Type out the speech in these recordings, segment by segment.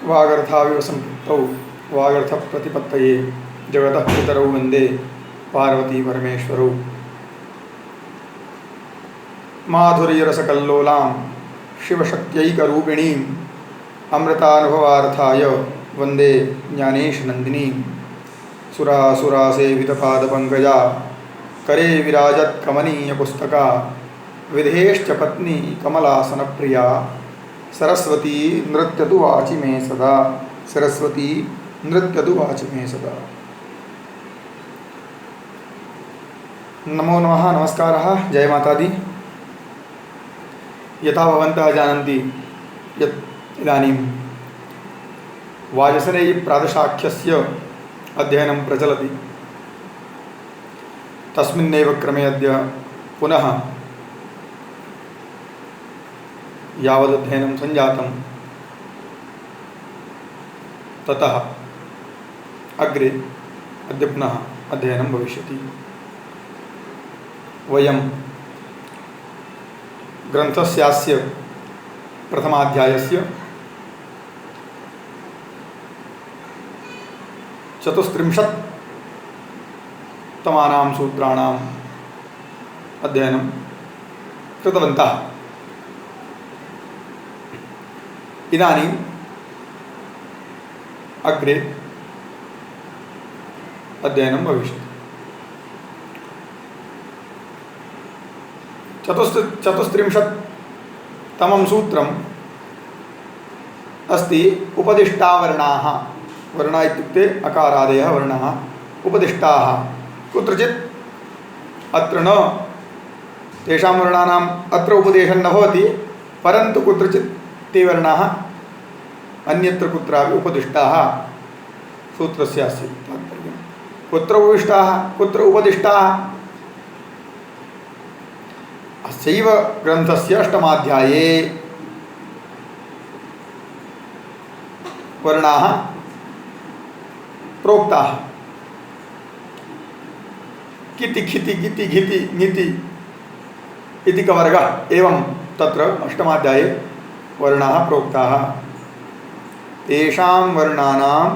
वागर्थाविव सम्पृक्तौ वागर्थप्रतिपत्तये जगतः पितरौ वन्दे पार्वती परमेश्वरौ। माधुर्यरसकल्लोलां शिवशक्त्यैकरूपिणीं अमृतानुभवार्थाय वन्दे ज्ञानेशनन्दिनीं। सुरासुरासेवितपादपङ्कजा करे विराजत्कमनीयपुस्तका विधेश्च पत्नी कमलासनप्रिया सरस्वती नृत्यतु वाचि मे सदा। सरस्वती नृत्यतु वाचि मे सदा। नमो नमः, नमस्कारः, जय माता दी। यथा भवन्तः जानन्ति यत् इदानीं वाजसनेयी प्रातशाख्यस्य अध्ययनं प्रचलति। तस्मिन्नेव क्रमे अद्य पुनः यावदध्ययनं सञ्जातं ततः अग्रे अद्य पुनः अध्ययनं भविष्यति। वयं ग्रन्थस्यास्य प्रथमाध्यायस्य 34तमानां सूत्राणाम् अध्ययनं कृतवन्तः। इदानीम् अग्रे अध्ययनं भविष्यति। चतुस्त्रिंशत्तमं सूत्रम् अस्ति उपदिष्टावर्णाः। वर्णा इत्युक्ते अकारादयः वर्णाः उपदिष्टाः। कुत्रचित् अत्र न तेषां वर्णानाम् अत्र उपदेशं न भवति, परन्तु कुत्रचित् ते वर्णाः अन्यत्र कुत्रापि उपदिष्टाः सूत्रस्य अस्ति तात्पर्यं। कुत्र उपदिष्टाः कुत्र उपदिष्टाः? अस्यैव ग्रन्थस्य अष्टमाध्याये वर्णाः प्रोक्ताः। किति खिति गिति घिति ङिति इति कवर्गः एवं तत्र अष्टमाध्याये वर्णाः प्रोक्ताः। तेषां वर्णानां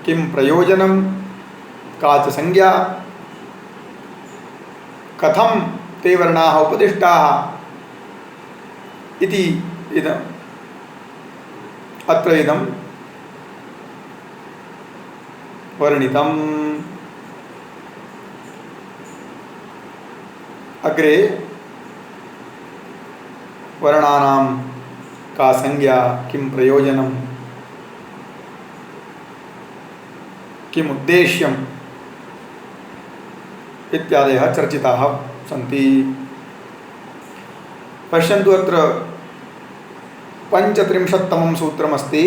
किं प्रयोजनं, का च संज्ञा, कथं ते वर्णाः उपदिष्टाः इति अत्र इदं वर्णितम्। अग्रे वर्णानां का संज्ञा, किं प्रयोजनं, किम् उद्देश्यम् इत्यादयः चर्चिताः सन्ति। पश्यन्तु, अत्र 35तमं सूत्रमस्ति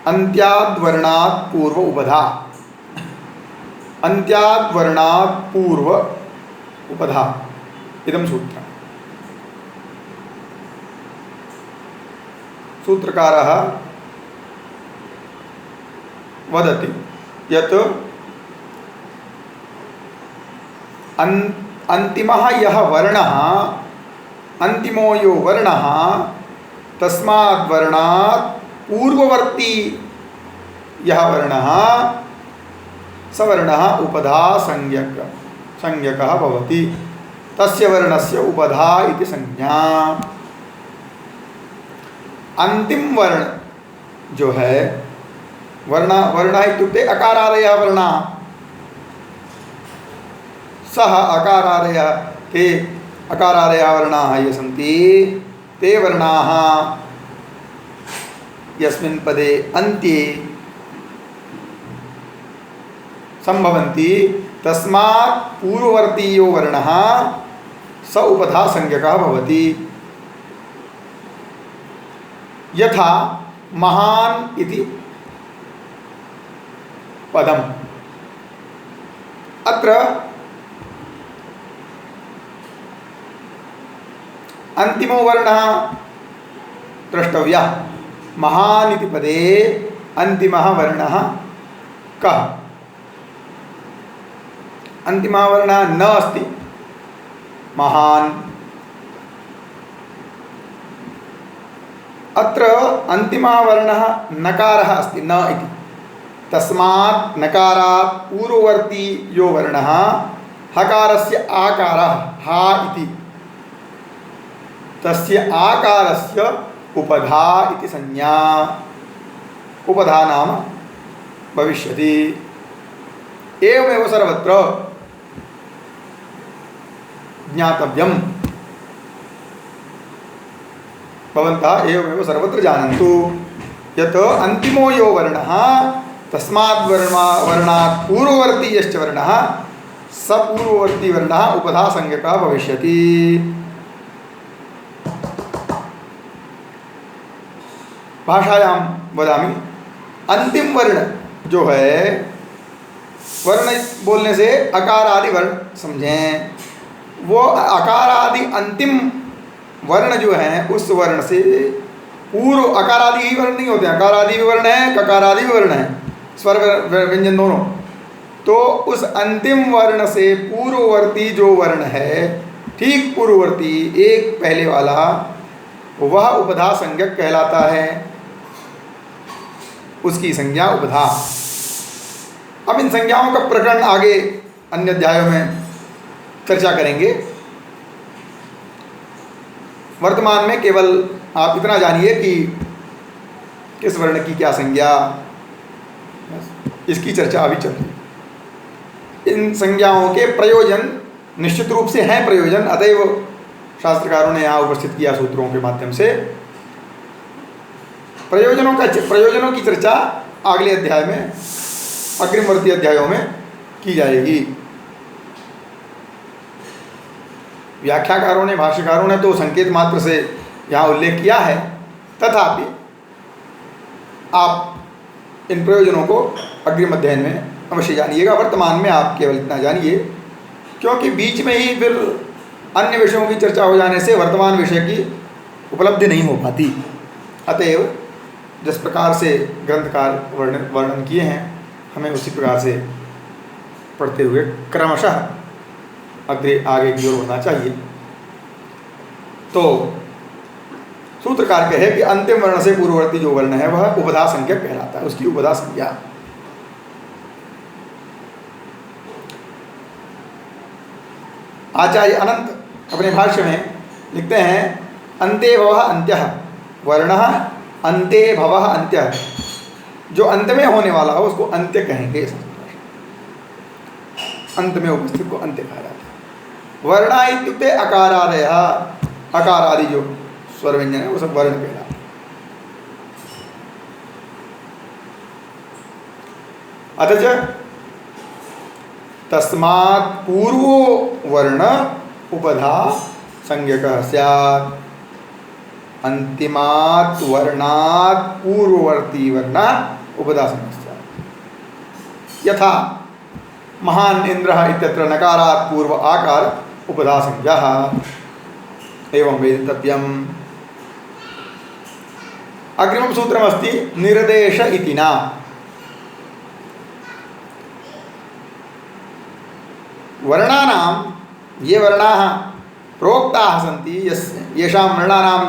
अन्त्याद्वर्णात् पूर्व उपधा। अन्त्याद्वर्णात् पूर्व उपधा इदं सूत्रम्। सूत्रकारः वदति यत् अन्तिमः यः वर्णः, अन्तिमो यो वर्णः, तस्माद् वर्णात् पूर्ववर्ती यः वर्णः स वर्णः उपधा संज्ञकः भवति। तस्य वर्णस्य उपधा इति संज्ञा। अंतिम वर्ण जो है, वर्ण इत्युक्ते अकारादयः वर्णाः। सः अकारादयः, ते अकारादयः वर्णाः ये सन्ति, ते वर्णाः यस्मिन् पदे अन्त्ये सम्भवन्ति तस्मात् पूर्ववर्तीयो वर्णः स उपधा संज्ञकः भवति। यथा महान् इति पदम्। अत्र अन्तिमो वर्णः द्रष्टव्यः। महान् इति पदे अन्तिमः वर्णः कः? अन्तिमः वर्णः न अस्ति। महान् अत्र अन्तिमः वर्णः नकारः अस्ति, न इति। तस्मात् नकारात् पूर्ववर्ती यो वर्णः हकारस्य आकारः हा इति, तस्य आकारस्य उपधा इति संज्ञा, उपधा नाम भविष्यति। एवमेव सर्वत्र ज्ञातव्यम्। भवन्तः एवमेव सर्वत्र जानन्तु यत् अन्तिमो यो वर्णः तस्मात् वर्णात् पूर्ववर्ती यश्च वर्णः स पूर्ववर्ती वर्णः उपधा संज्ञकः भविष्यति। भाषायां वदामि, अंतिम वर्ण जो है, वर्ण बोलने से अकार आदि वर्ण समझें, वो अकार आदि अंतिम वर्ण जो है उस वर्ण से पूर्व, अकार आदि ही वर्ण नहीं होते, अकार आदि भी वर्ण है, ककार आदि भी वर्ण है, स्वर व्यंजन दोनों। तो उस अंतिम वर्ण से पूर्ववर्ती जो वर्ण है, ठीक पूर्ववर्ती एक पहले वाला, वह उपधा संज्ञक कहलाता है, उसकी संज्ञा उपधा। अब इन संज्ञाओं का प्रकरण आगे अन्य अध्यायों में चर्चा करेंगे। वर्तमान में केवल आप इतना जानिए कि किस वर्ण की क्या संज्ञा, इसकी चर्चा अभी चल रही। इन संज्ञाओं के प्रयोजन निश्चित रूप से हैं प्रयोजन, अतएव शास्त्रकारों ने यहाँ उपस्थित किया सूत्रों के माध्यम से। प्रयोजनों की चर्चा अगले अध्याय में, अग्रिमवर्ती अध्यायों में की जाएगी। व्याख्याकारों ने, भाष्यकारों ने तो संकेत मात्र से यहाँ उल्लेख किया है, तथापि आप इन प्रयोजनों को अग्रिम अध्ययन में अवश्य जानिएगा। वर्तमान में आप केवल इतना जानिए, क्योंकि बीच में ही फिर अन्य विषयों की चर्चा हो जाने से वर्तमान विषय की उपलब्धि नहीं हो पाती। अतएव जिस प्रकार से ग्रंथकार वर्णन किए हैं, हमें उसी प्रकार से पढ़ते हुए क्रमशः आगे की ओर बढ़ना चाहिए। तो सूत्रकार कहे कि अंतिम वर्ण से पूर्ववर्ती जो वर्ण है वह उपधा संज्ञक कहलाता है, उसकी उपधा संज्ञा। आचार्य अनंत अपने भाष्य में लिखते हैं, अन्ते भवः अन्त्यः वर्णः अन्ते भवः अन्त्यः, जो अंत में होने वाला हो उसको अंत्य कहेंगे। अंत में उपस्थित को अंत्य कहा जाता है। वर्णा इत्युक्ते अकारादयः, अकार आदि जो स्वर व्यंजन है वो सब वर्ण कहलाते हैं। अतः तस्मात् पूर्वो वर्ण उपधा संज्ञकः स्यात्, अंतिमात् वर्णात् पूर्ववर्ती वर्ण उपधा संज्ञकः स्यात्। यथा महान् इंद्रः इत्यत्र नकारात् पूर्व आकार उपधा संज्ञः, एवं वेदितव्यम्। अग्रिमं सूत्रमस्ति निर्देश इति न। वर्णानां ये वर्णाः प्रोक्ताः सन्ति, येषां वर्णानां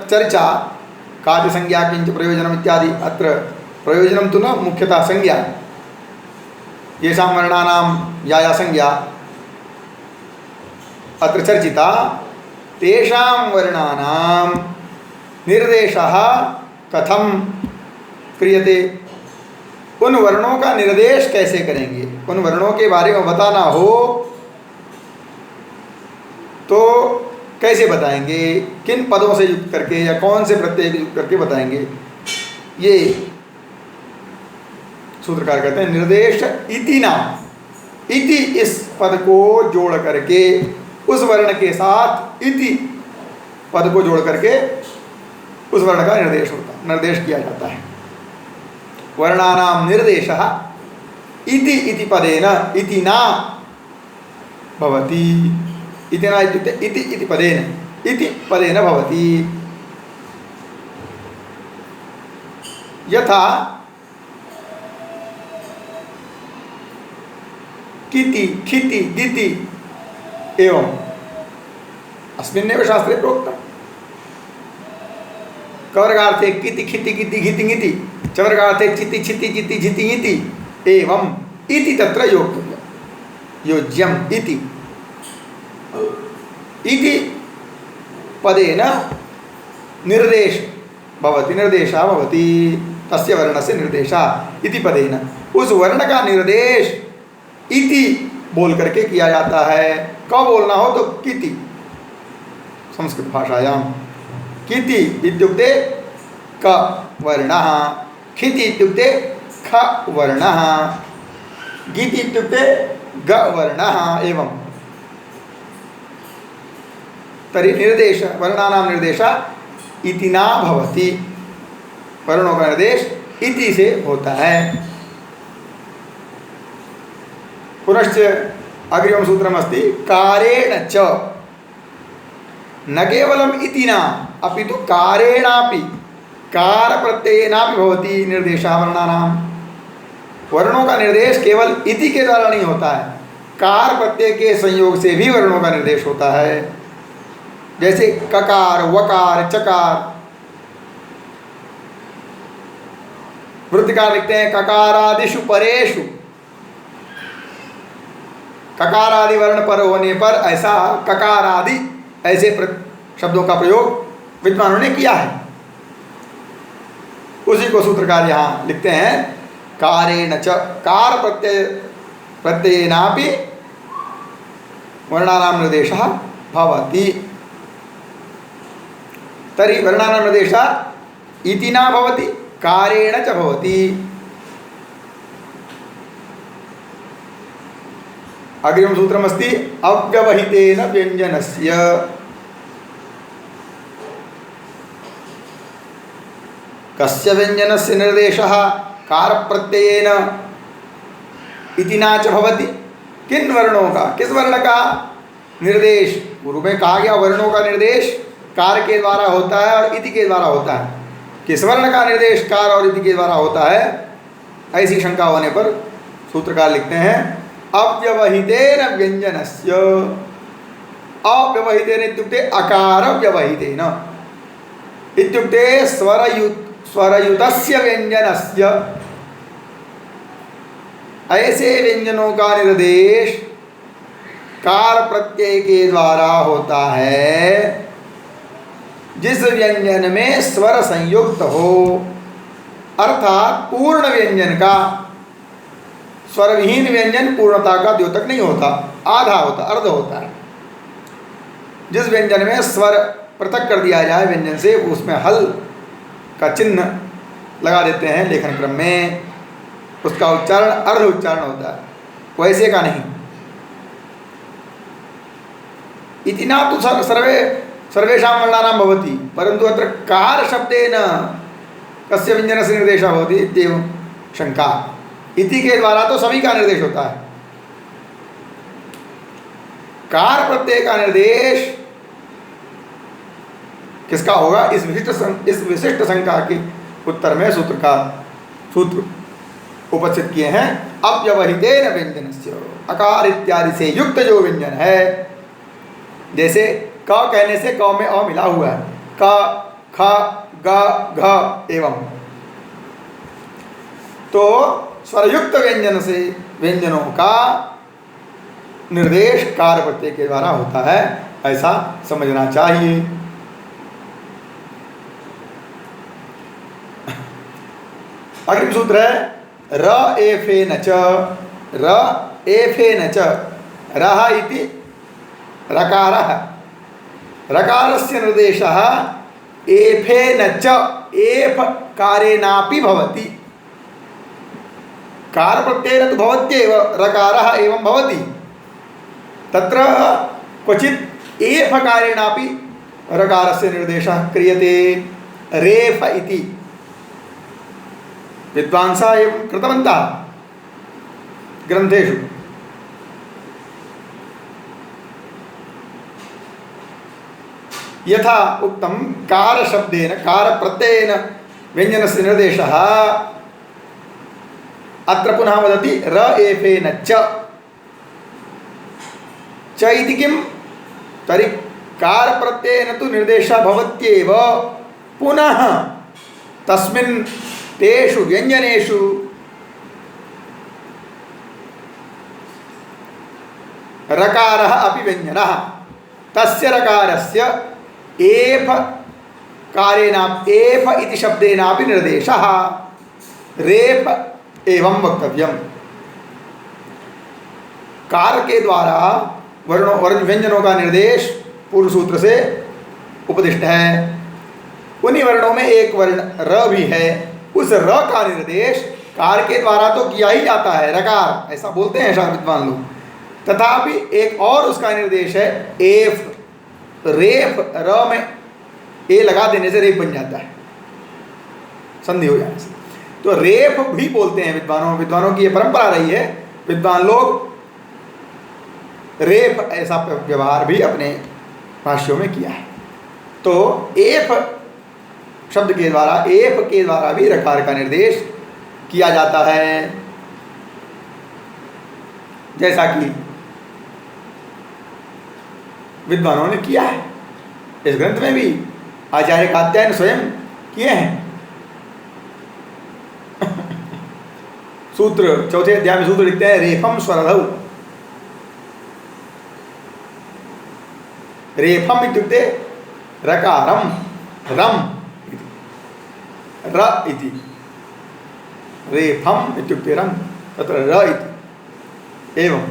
चर्चा काति संज्ञा किंच प्रयोजनम् इत्यादि। अत्र प्रयोजनं तु न, मुख्यतः संज्ञा। येषां वर्णानां या संज्ञा अत्र चर्चिता, तेषां वर्णानां निर्देशः कथं क्रियते, उन वर्णों का निर्देश कैसे करेंगे, उन वर्णों के बारे में बताना हो तो कैसे बताएंगे, किन पदों से युक्त करके या कौन से प्रत्यय युक्त करके बताएंगे। ये सूत्रकार कहते हैं निर्देश इति ना, इति इस पद को जोड़ करके, उस वर्ण के साथ इति पद को जोड़ करके उस वर्ण का निर्देश किया जाता है। वर्णानां निर्देशः इति पदेन इति ना भवति। इति ना इत्युक्ते इति पदेन भवति। यथा किति खिति दिति एवं अस्मिन्नेव शास्त्रे प्रोक्तम्। कवर्गार्थे किति खिति किति घिति ङिति चवर्गार्थे चिति छिति जिति झिति ङिति एवं इति तत्र योक्तव्यं योज्यम् इति पदेन निर्देश भवति निर्देशः भवति तस्य वर्णस्य निर्देशः इति पदेन उस वर्ण का निर्देश इति बोल करके किया जाता है। कब बोलना हो तो किति संस्कृत भाषायां किति इत्युक्ते क वर्णः खिति इत्युक्ते ख वर्णः गिति इत्युक्ते ग वर्णः एवं तर्हि निर्देश वर्णानां निर्देश इति न भवति वर्णों का निर्देश इति से होता है। पुनश्च अग्रिमं सूत्रमस्ति कारेण च न केवलम् इति न अपितु कारेणापि कार प्रत्ययेनापि भवति निर्देशः वर्णानां। वर्णों का निर्देश केवल इति के द्वारा नहीं होता है, कार प्रत्यय के संयोग से भी वर्णों का निर्देश होता है। जैसे ककार वकार चकार वृत्तिकार लिखते हैं ककारादिषु परेषु ककारादि वर्ण पर होने पर ऐसा ककारादि ऐसे शब्दों का प्रयोग विद्वानों ने किया है। उसी को सूत्रकार यहाँ लिखते हैं कारेण च कार प्रत्ययेनापि वर्णानां निर्देशः भवति। तर्हि वर्णानां निर्देशः इति न भवति कारेण च भवति। अग्रिमं सूत्रमस्ति अव्यवहितेन व्यञ्जनस्य कस्य व्यञ्जनस्य निर्देशः कारप्रत्ययेन इति न च भवति। किन वर्णों का किस वर्ण का निर्देश पूर्व में कहा गया वर्णों का निर्देश कार के द्वारा होता है और इति के द्वारा होता है। किस वर्ण का निर्देश कार और इति के द्वारा होता है ऐसी शंका होने पर सूत्रकार लिखते हैं अव्यवहितेन व्यञ्जनस्य अव्यवहितेन इत्युक्ते अकार व्यवहितेन इत्युक्ते स्वरयुतस्य व्यञ्जनस्य ऐसे व्यंजनों का निर्देश कार प्रत्यय के द्वारा होता है जिस व्यंजन में स्वर संयुक्त हो, अर्थात पूर्ण व्यंजन का। स्वर विहीन व्यंजन पूर्णता का द्योतक नहीं होता, आधा होता, अर्ध होता है। जिस व्यंजन में स्वर पृथक कर दिया जाए व्यंजन से उसमें हल का चिन्ह लगा देते हैं लेखन क्रम में, उसका उच्चारण अर्ध उच्चारण होता है, वैसे का नहीं। इतना तो सर्वेषां वर्णानां भवति परंतु अत्र कार शब्देन कस्य व्यंजनस्य निर्देशः भवति इत्येवं शंका। इति के द्वारा तो सभी का निर्देश होता है। कार प्रत्यय का निर्देश किसका होगा इस विशिष्ट शंका के उत्तर में सूत्र उपस्थित किए हैं। अव्यवहितेन व्यंजनस्य अकार इत्यादि से युक्त जो व्यंजन है, जैसे क कहने से क में अ मिला हुआ है, क ख ग घ एवं, तो स्वरयुक्त व्यंजन से व्यंजनों का निर्देश कार प्रत्यय के द्वारा होता है, ऐसा समझना चाहिए। अग्रिम सूत्र है र एफेन च रः इति रकारः रकारस्य निर्देशः एफेन च एफ कारेणापि भवति। कार प्रत्ययेन तु भवत्येव रकारः एवं भवति, तत्र क्वचित् एफ कारेणापि रकारस्य निर्देशः क्रियते। रेफ इति विद्वांसः एवं कृतवन्तः ग्रन्थेषु। यथा उक्तं कार शब्देन कार प्रत्ययेन व्यंजनस्य निर्देशः, अत्र पुनः वदति र एफेन च इति किं? तर्हि कार प्रत्ययेन तु निर्देशः भवत्येव, पुनः तस्मिन् तेषु व्यञ्जनेषु रकारः अपि व्यञ्जनः तस्य रकारस्य एफ कारेणापि एफ इति शब्देनापि निर्देशः रेफ एवं वक्तव्यम्। कार के द्वारा वर्णों व्यंजनों का निर्देश पूर्व सूत्र से उपदिष्ट है। उन्हीं वर्णों में एक वर्ण र भी है, उस र का निर्देश कार के द्वारा तो किया ही जाता है, रकार ऐसा बोलते हैं शास्त्र विद्वान लोग। तथापि एक और उसका निर्देश है एफ, रेफ, र में ए लगा देने से रेफ बन जाता है, संधि हो जाने से। तो रेफ भी बोलते हैं विद्वानों की ये परंपरा रही है। विद्वान लोग रेफ ऐसा व्यवहार भी अपने भाष्यों में किया है। तो एफ शब्द के द्वारा, एफ के द्वारा भी रकार का निर्देश किया जाता है, जैसा कि विद्वानों ने किया है। इस ग्रंथ में भी आचार्य कात्यायन स्वयं किए हैं। सूत्र चौथे अध्याय में सूत्र लिखते हैं रेफम स्वरधौ। रेफम इत्युक्ते रकारम, रम र इति, रेफम इत्युक्ते रम, तत्र र इति एवं